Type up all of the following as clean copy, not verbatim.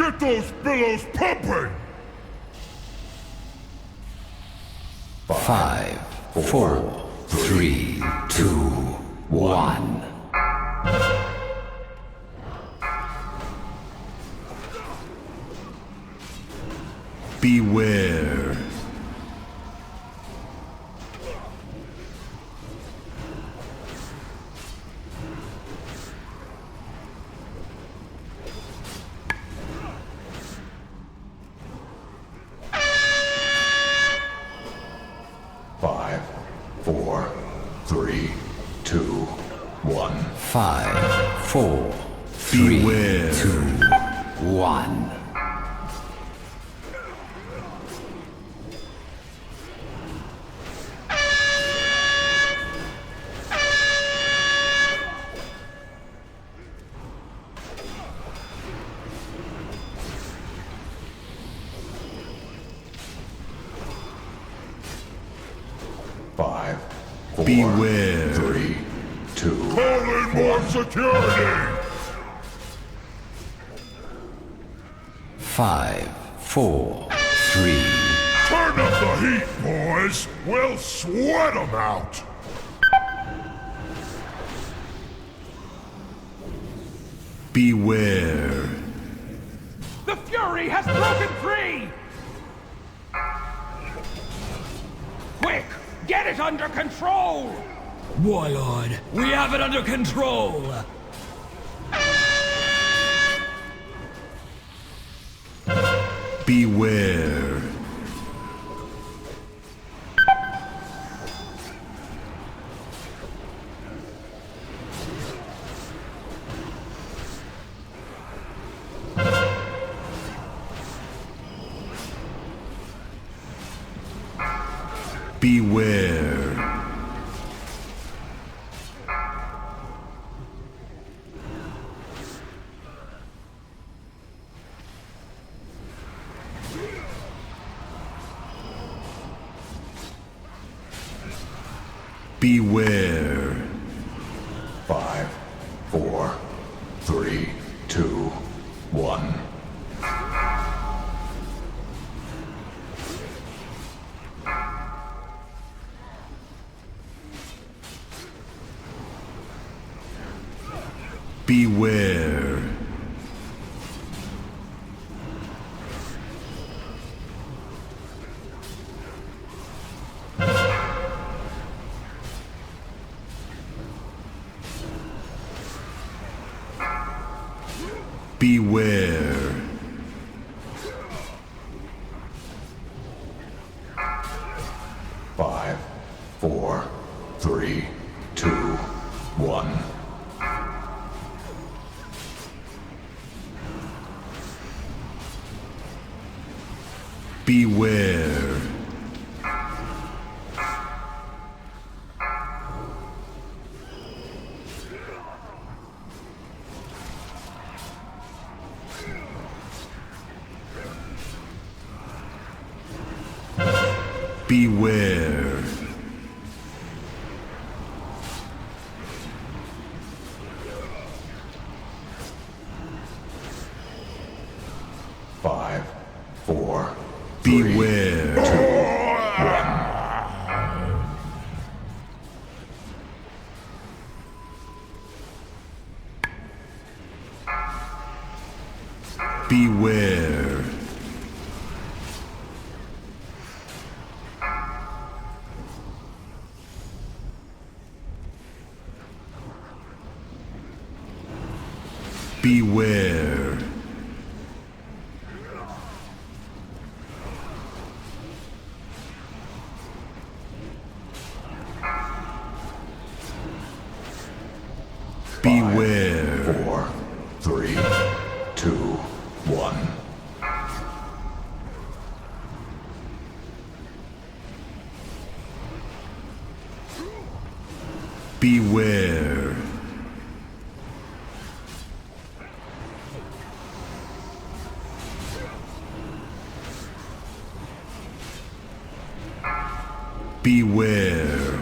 Get those billows pumping! 5, 4, 3, 2, 1. Beware. Five, four, three, two, one. 5, 4, 3, Beware. 2, 1. Five, four, Beware. 3, 2. Call in more security! 5, 4, 3. Turn up the heat, boys! We'll sweat 'em out! Beware. The Fury has broken free! Quick! Get it under control! Warlord, we have it under control! Beware. Beware. Beware. 5, 4, 3, 2, 1. Beware. Beware. 5, 4, 3, 2, 1. Beware. Beware. 5, 4, 3, Beware. 2, 1. Beware. Beware. Beware. 4, 3, 2, 1. Beware. Beware.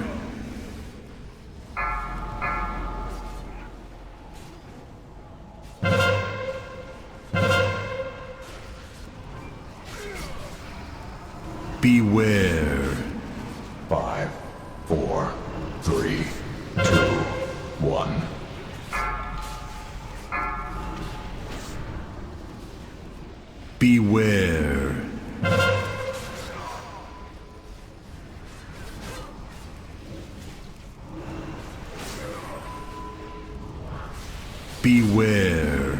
Beware. 5, 4, 3, 2, 1. Beware. Beware.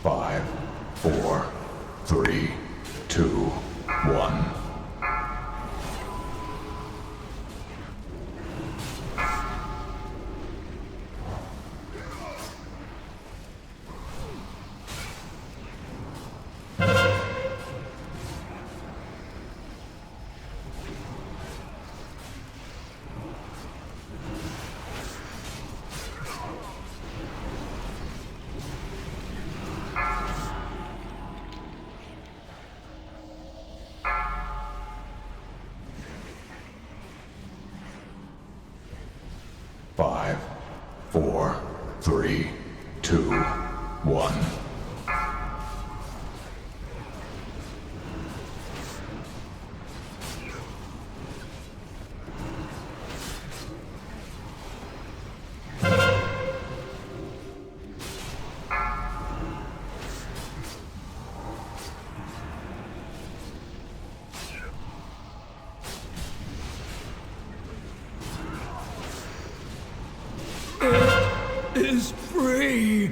Five, 4, 3, 2, 1. Five, 4, 3, 2, 1. Is free.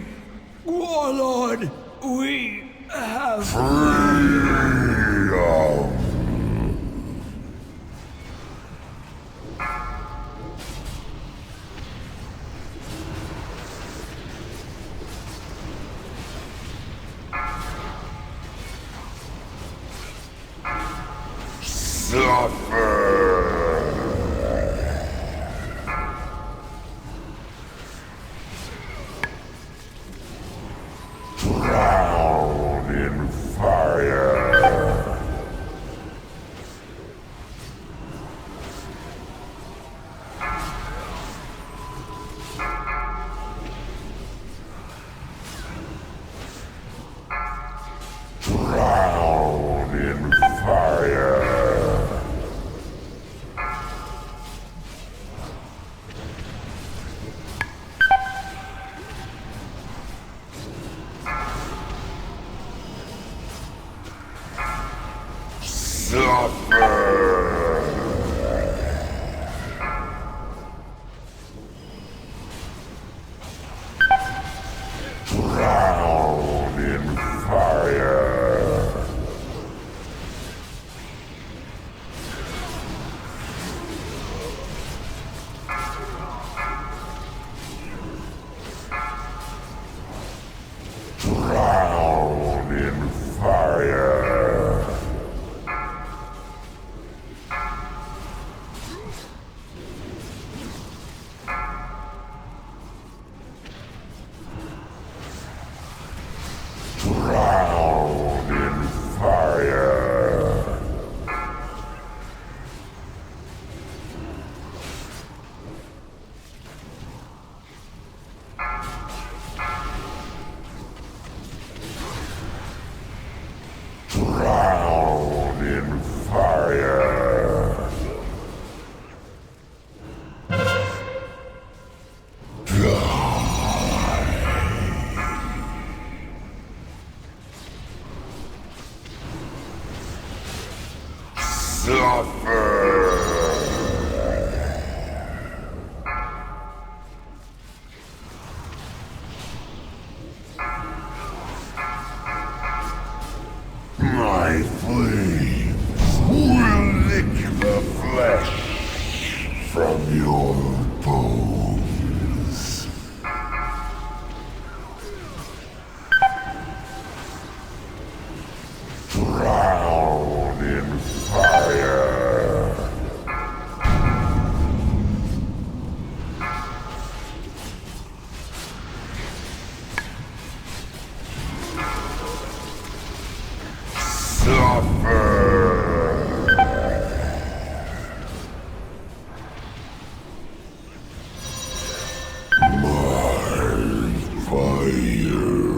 Warlord, we have... Drown in fire. Drown in fire. Drown in fire. Drown in fire. Drown in fire. Drown in fire. My flames will lick the flesh from your bones. Drown in fire. My fire.